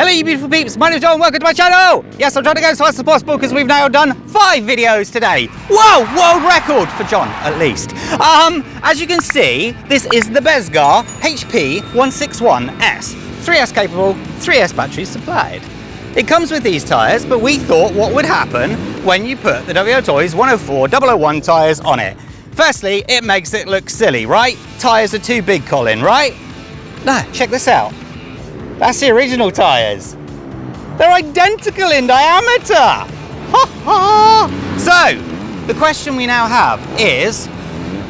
Hello you beautiful peeps, my name is John, welcome to my channel! Yes, I'm trying to go as fast as possible because we've now done 5 videos today. Whoa, world record for John, at least. As you can see, this is the Bezgar HP161S. 3S capable, 3S batteries supplied. It comes with these tyres, but we thought what would happen when you put the WLTOYS 104-001 tyres on it. Firstly, it makes it look silly, right? Tyres are too big, Colin, right? No, check this out. That's the original tyres. They're identical in diameter. Ha ha! So, the question we now have is,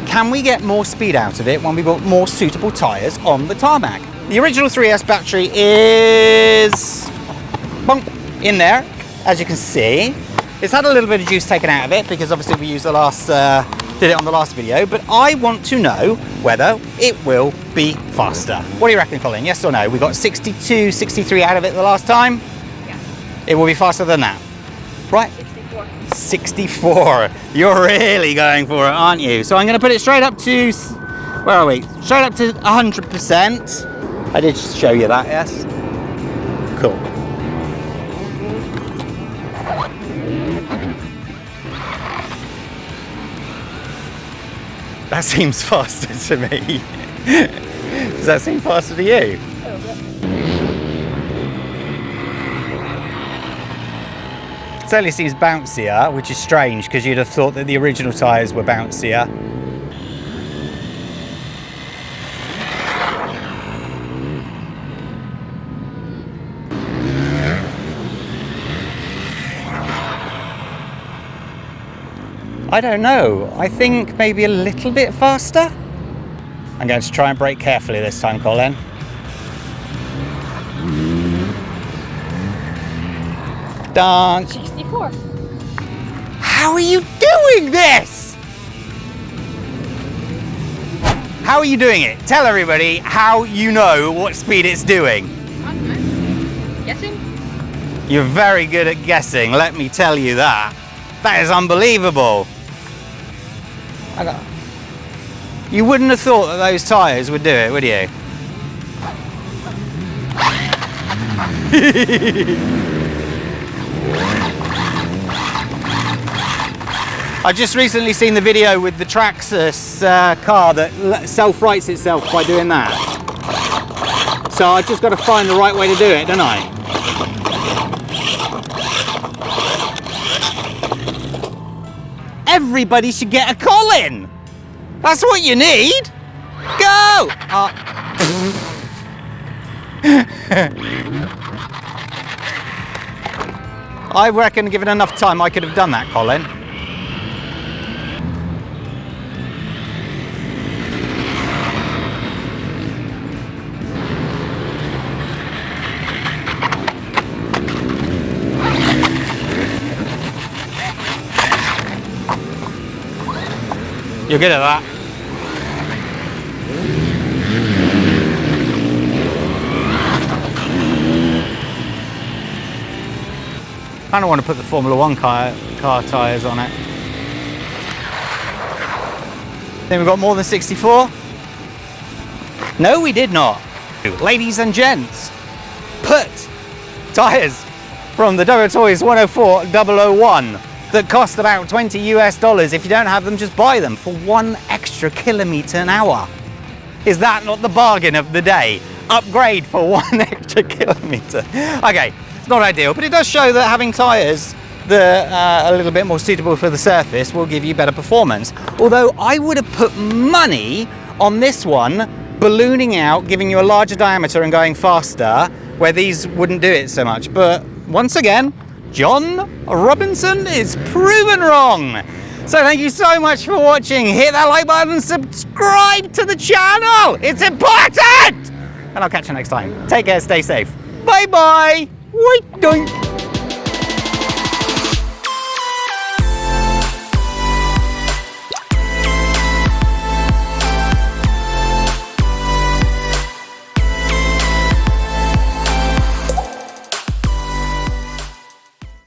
can we get more speed out of it when we put more suitable tyres on the tarmac? The original 3S battery is in there, as you can see. It's had a little bit of juice taken out of it because obviously we used did it on the last video, but I want to know whether it will be faster. What do you reckon, Colin? Yes or no? We got 62, 63 out of it the last time. Yeah. It will be faster than that, right? 64. 64. You're really going for it, aren't you? So I'm going to put it straight up to, where are we? Straight up to 100%. I did show you that, yes? Cool. That seems faster to me. Does that seem faster to you? It certainly seems bouncier, which is strange because you'd have thought that the original tyres were bouncier. I don't know. I think maybe a little bit faster. I'm going to try and brake carefully this time, Colin. Dance. 64. How are you doing this? How are you doing it? Tell everybody how you know what speed it's doing. Guessing? You're very good at guessing, let me tell you that. That is unbelievable. You wouldn't have thought that those tyres would do it, would you? I've just recently seen the video with the Traxxas car that self-rights itself by doing that. So I've just got to find the right way to do it, don't I? Everybody should get a Colin. That's what you need. Go! I reckon given enough time I could have done that, Colin. You're good at that. I don't want to put the Formula 1 car tyres on it. Then we've got more than 64. No, we did not. Ladies and gents, put tyres from the WLTOYS 104-001 that cost about $20 US. If you don't have them, just buy them for 1 extra kilometre an hour. Is that not the bargain of the day? Upgrade for 1 extra kilometre. Okay, it's not ideal, but it does show that having tyres that are a little bit more suitable for the surface will give you better performance. Although I would have put money on this one ballooning out, giving you a larger diameter and going faster, where these wouldn't do it so much. But once again, John Robinson is proven wrong. So thank you so much for watching. Hit that like button and subscribe to the channel. It's important. And I'll catch you next time. Take care, stay safe. Bye bye. Wait, doink.